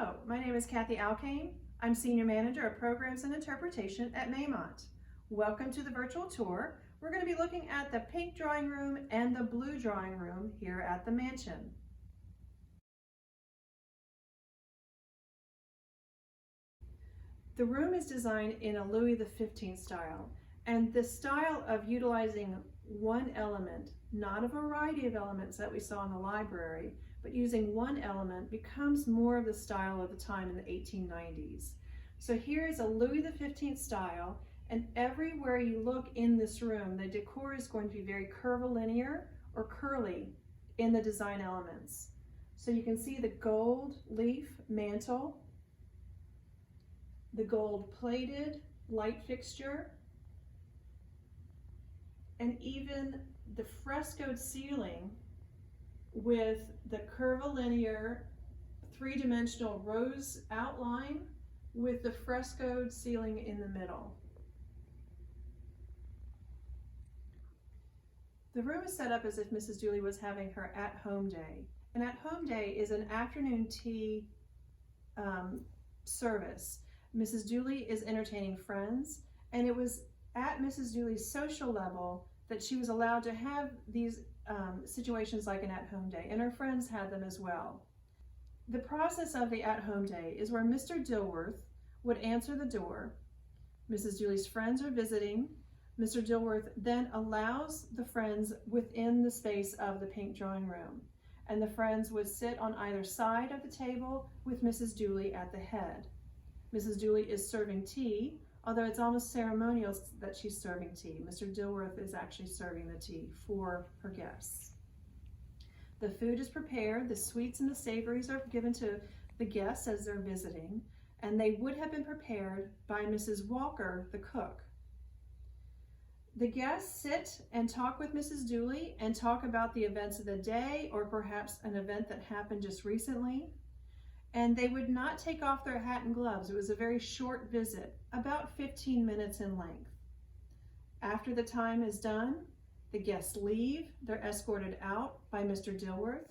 Hello, my name is Kathy Alkane. I'm Senior Manager of Programs and Interpretation at Maymont. Welcome to the virtual tour. We're going to be looking at the pink drawing room and the blue drawing room here at the mansion. The room is designed in a Louis XV style, and the style of utilizing one element, not a variety of elements that we saw in the library, but using one element becomes more of the style of the time in the 1890s. So here is a Louis XV style, and everywhere you look in this room, the decor is going to be very curvilinear or curly in the design elements. So you can see the gold leaf mantle, the gold plated light fixture, and even the frescoed ceiling with the curvilinear three-dimensional rose outline with the frescoed ceiling in the middle. The room is set up as if Mrs. Dooley was having her at-home day. An at-home day is an afternoon tea service. Mrs. Dooley is entertaining friends, and it was at Mrs. Dooley's social level that she was allowed to have these situations like an at-home day, and her friends had them as well. The process of the at-home day is where Mr. Dilworth would answer the door. Mrs. Dooley's friends are visiting. Mr. Dilworth then allows the friends within the space of the pink drawing room, and the friends would sit on either side of the table with Mrs. Dooley at the head. Mrs. Dooley is serving tea, although it's almost ceremonial that she's serving tea. Mr. Dilworth is actually serving the tea for her guests. The food is prepared, the sweets and the savories are given to the guests as they're visiting, and they would have been prepared by Mrs. Walker, the cook. The guests sit and talk with Mrs. Dooley and talk about the events of the day or perhaps an event that happened just recently. And they would not take off their hat and gloves. It was a very short visit, about 15 minutes in length. After the time is done, the guests leave. They're escorted out by Mr. Dilworth,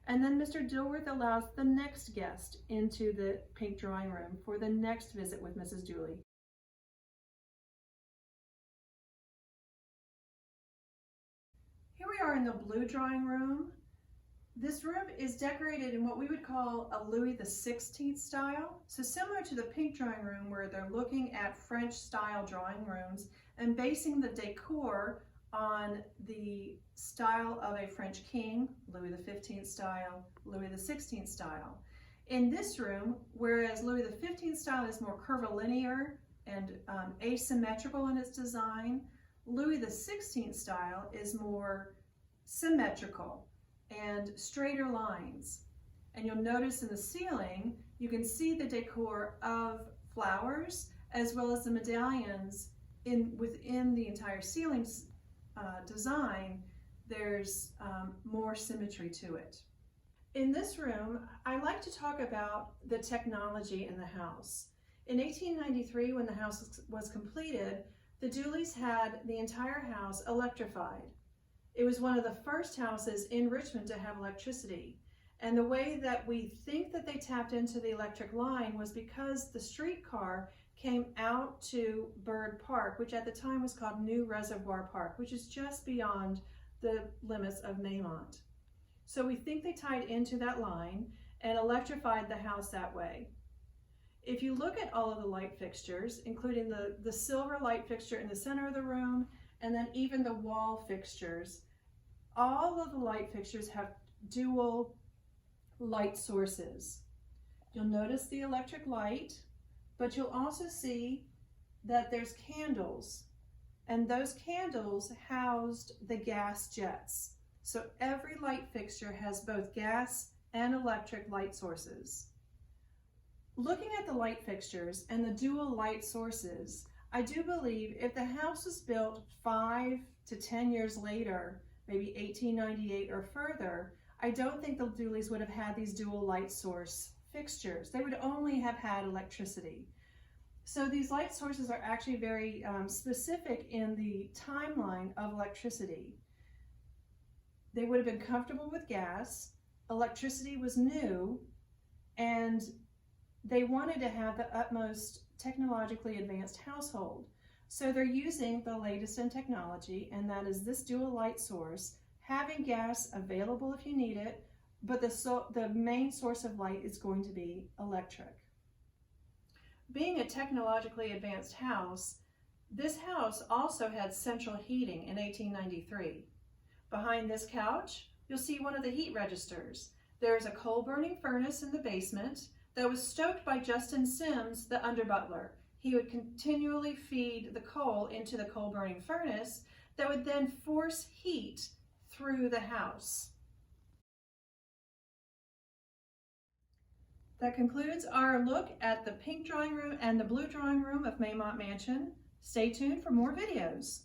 and then Mr. Dilworth allows the next guest into the pink drawing room for the next visit with Mrs. Dooley. Here we are in the blue drawing room. This room is decorated in what we would call a Louis XVI style. So similar to the pink drawing room where they're looking at French style drawing rooms and basing the decor on the style of a French king, Louis XV style, Louis XVI style. In this room, whereas Louis XV style is more curvilinear and asymmetrical in its design, Louis XVI style is more symmetrical and straighter lines. And you'll notice in the ceiling, you can see the decor of flowers as well as the medallions within the entire ceiling design. There's more symmetry to it. In this room, I like to talk about the technology in the house. In 1893, when the house was completed, the Dooleys had the entire house electrified. It was one of the first houses in Richmond to have electricity. And the way that we think that they tapped into the electric line was because the streetcar came out to Bird Park, which at the time was called New Reservoir Park, which is just beyond the limits of Maymont. So we think they tied into that line and electrified the house that way. If you look at all of the light fixtures, including the silver light fixture in the center of the room, and then even the wall fixtures, all of the light fixtures have dual light sources. You'll notice the electric light, but you'll also see that there's candles, and those candles housed the gas jets. So every light fixture has both gas and electric light sources. Looking at the light fixtures and the dual light sources, I do believe if the house was built 5 to 10 years later, maybe 1898 or further, I don't think the Dooleys would have had these dual light source fixtures. They would only have had electricity. So these light sources are actually very specific in the timeline of electricity. They would have been comfortable with gas, electricity was new, and they wanted to have the utmost technologically advanced household. So they're using the latest in technology, and that is this dual light source, having gas available if you need it, but the main source of light is going to be electric. Being a technologically advanced house, this house also had central heating in 1893. Behind this couch, you'll see one of the heat registers. There's a coal-burning furnace in the basement that was stoked by Justin Sims, the under-butler. He would continually feed the coal into the coal-burning furnace that would then force heat through the house. That concludes our look at the pink drawing room and the blue drawing room of Maymont Mansion. Stay tuned for more videos.